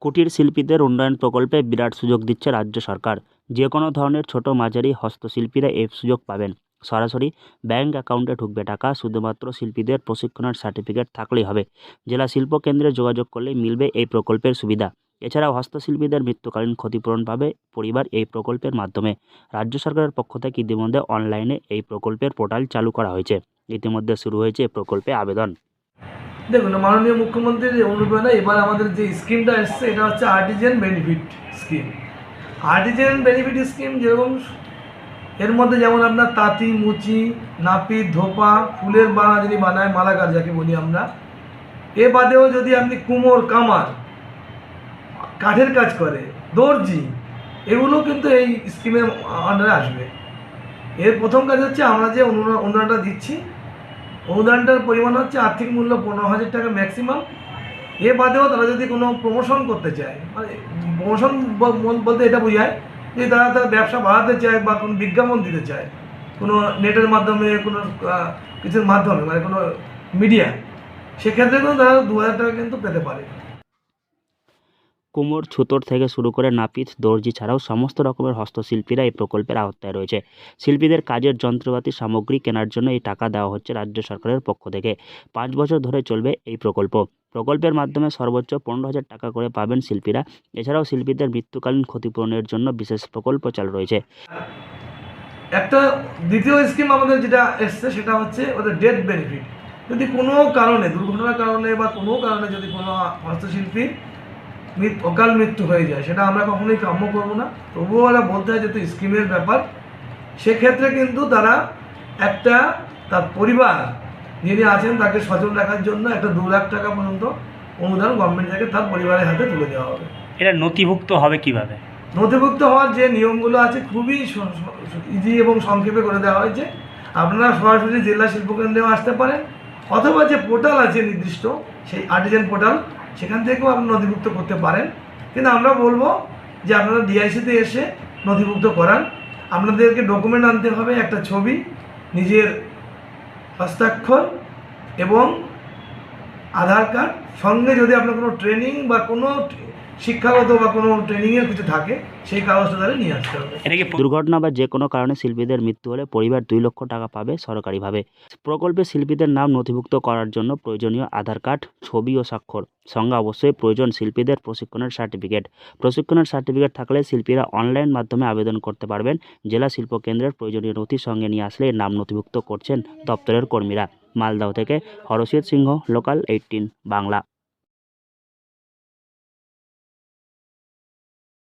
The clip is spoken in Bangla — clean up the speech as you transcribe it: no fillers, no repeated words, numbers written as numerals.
কুটির শিল্পীদের উন্নয়ন প্রকল্পে বিরাট সুযোগ দিচ্ছে রাজ্য সরকার। যে কোনো ধরনের ছোট মাঝারি হস্তশিল্পীরা এই সুযোগ পাবেন। সরাসরি ব্যাংক অ্যাকাউন্টে ঢুকবে টাকা, শুধুমাত্র শিল্পীদের প্রশিক্ষণের সার্টিফিকেট থাকলেই হবে। জেলা শিল্প কেন্দ্রে যোগাযোগ করলেই মিলবে এই প্রকল্পের সুবিধা। এছাড়াও হস্তশিল্পীদের মৃত্যুকালীন ক্ষতিপূরণ পাবে পরিবার এই প্রকল্পের মাধ্যমে। রাজ্য সরকারের পক্ষ থেকে ইতিমধ্যে অনলাইনে এই প্রকল্পের পোর্টাল চালু করা হয়েছে। ইতিমধ্যে শুরু হয়েছে এই প্রকল্পে আবেদন। দেখুন, মাননীয় মুখ্যমন্ত্রীর অনুপ্রেরণা এবার আমাদের যে স্কিমটা এসছে এটা হচ্ছে Artisan benefit scheme. Artisan benefit scheme যেরকম এর মধ্যে যেমন আপনার তাঁতি, মুচি, নাপিত, ধোপা, ফুলের বানা যিনি বানায়, মালাকার যাকে বলি আমরা, এ বাদেও যদি আপনি কুমোর, কামার, কাঠের কাজ করে, দর্জি, এগুলো কিন্তু এই স্কিমের আন্ডারে আসবে। এর প্রথম কাজ হচ্ছে আমরা যে অনুদানটা দিচ্ছি, অনুদানটার পরিমাণ হচ্ছে আর্থিক মূল্য 15,000 টাকা ম্যাক্সিমাম। এ বাদেও তারা যদি কোনো প্রমোশন করতে চায়, মানে প্রমোশন বলতে এটা বোঝায় যে তারা তার ব্যবসা বাড়াতে চায় বা কোনো বিজ্ঞাপন দিতে চায় কোনো নেটের মাধ্যমে, কোনো কিছুর মাধ্যমে, মানে কোনো মিডিয়া, সেক্ষেত্রে কিন্তু তারা 2,000 টাকা কিন্তু পেতে পারে। কুমোর, ছুতোর থেকে শুরু করে নাপিত, দর্জি ছাড়াও সমস্ত রকমের হস্তশিল্পীরা এই প্রকল্পের আওতায় রয়েছে। শিল্পীদের কাজের যন্ত্রপাতি সামগ্রী কেনার জন্য এই টাকা দেওয়া হচ্ছে রাজ্য সরকারের পক্ষ থেকে। 5 বছর ধরে চলবে এই প্রকল্প। প্রকল্পের মাধ্যমে সর্বোচ্চ 15,000 টাকা করে পাবেন শিল্পীরা। এছাড়াও শিল্পীদের মৃত্যুকালীন ক্ষতিপূরণের জন্য বিশেষ প্রকল্প চালু রয়েছে। একটা দ্বিতীয় স্কিম আমাদের যেটা এসছে সেটা হচ্ছে ওদের ডেথ বেনিফিট। যদি কোনো কারণে, দুর্ঘটনার কারণে বা কোনো কারণে যদি কোনো হস্তশিল্পীর অকাল মৃত্যু হয়ে যায়, সেটা আমরা কখনোই কাম্য করবো না। তবুও ওরা বলতে হয় যেহেতু স্কিমের ব্যাপার, সেক্ষেত্রে কিন্তু তারা একটা তার পরিবার যিনি আছেন তাকে সচল রাখার জন্য একটা 2 লাখ টাকা পর্যন্ত অনুদান গভর্নমেন্ট থেকে তার পরিবারের হাতে তুলে দেওয়া হবে। এটা নথিভুক্ত হবে কিভাবে? নথিভুক্ত হওয়ার যে নিয়মগুলো আছে খুবই ইজি এবং সংক্ষেপে করে দেওয়া হয়েছে। আপনারা সরাসরি জেলা শিল্পকেন্দ্রেও আসতে পারেন, অথবা যে পোর্টাল আছে নির্দিষ্ট, সেই আর্টিজান পোর্টাল, সেখান থেকেও আপনি নথিভুক্ত করতে পারেন। কিন্তু আমরা বলবো যে আপনারা ডিআইসিতে এসে নথিভুক্ত করান। আপনাদেরকে ডকুমেন্ট আনতে হবে, একটা ছবি, নিজের হস্তাক্ষর এবং আধার কার্ড, সঙ্গে যদি আপনার কোনো ট্রেনিং বা কোনো শিক্ষাগত বা কোনো ট্রেনিংয়ের কিছু থাকে সেই কাগজটা তাহলে নিয়ে আসতে হবে। এটা কি দুর্ঘটনা বা যে কোনো কারণে শিল্পীদের মৃত্যু হলে পরিবার 2 লক্ষ টাকা পাবে সরকারিভাবে। প্রকল্পে শিল্পীদের নাম নথিভুক্ত করার জন্য প্রয়োজনীয় আধার কার্ড, ছবি ও স্বাক্ষর। সঙ্গে অবশ্যই প্রয়োজন শিল্পীদের প্রশিক্ষণের সার্টিফিকেট। প্রশিক্ষণের সার্টিফিকেট থাকলে শিল্পীরা অনলাইন মাধ্যমে আবেদন করতে পারবেন। জেলা শিল্প কেন্দ্রের প্রয়োজনীয় নথি সঙ্গে নিয়ে আসলে নাম নথিভুক্ত করছেন দপ্তরের কর্মীরা। মালদহ থেকে হরষিত সিংহ, লোকাল 18 বাংলা।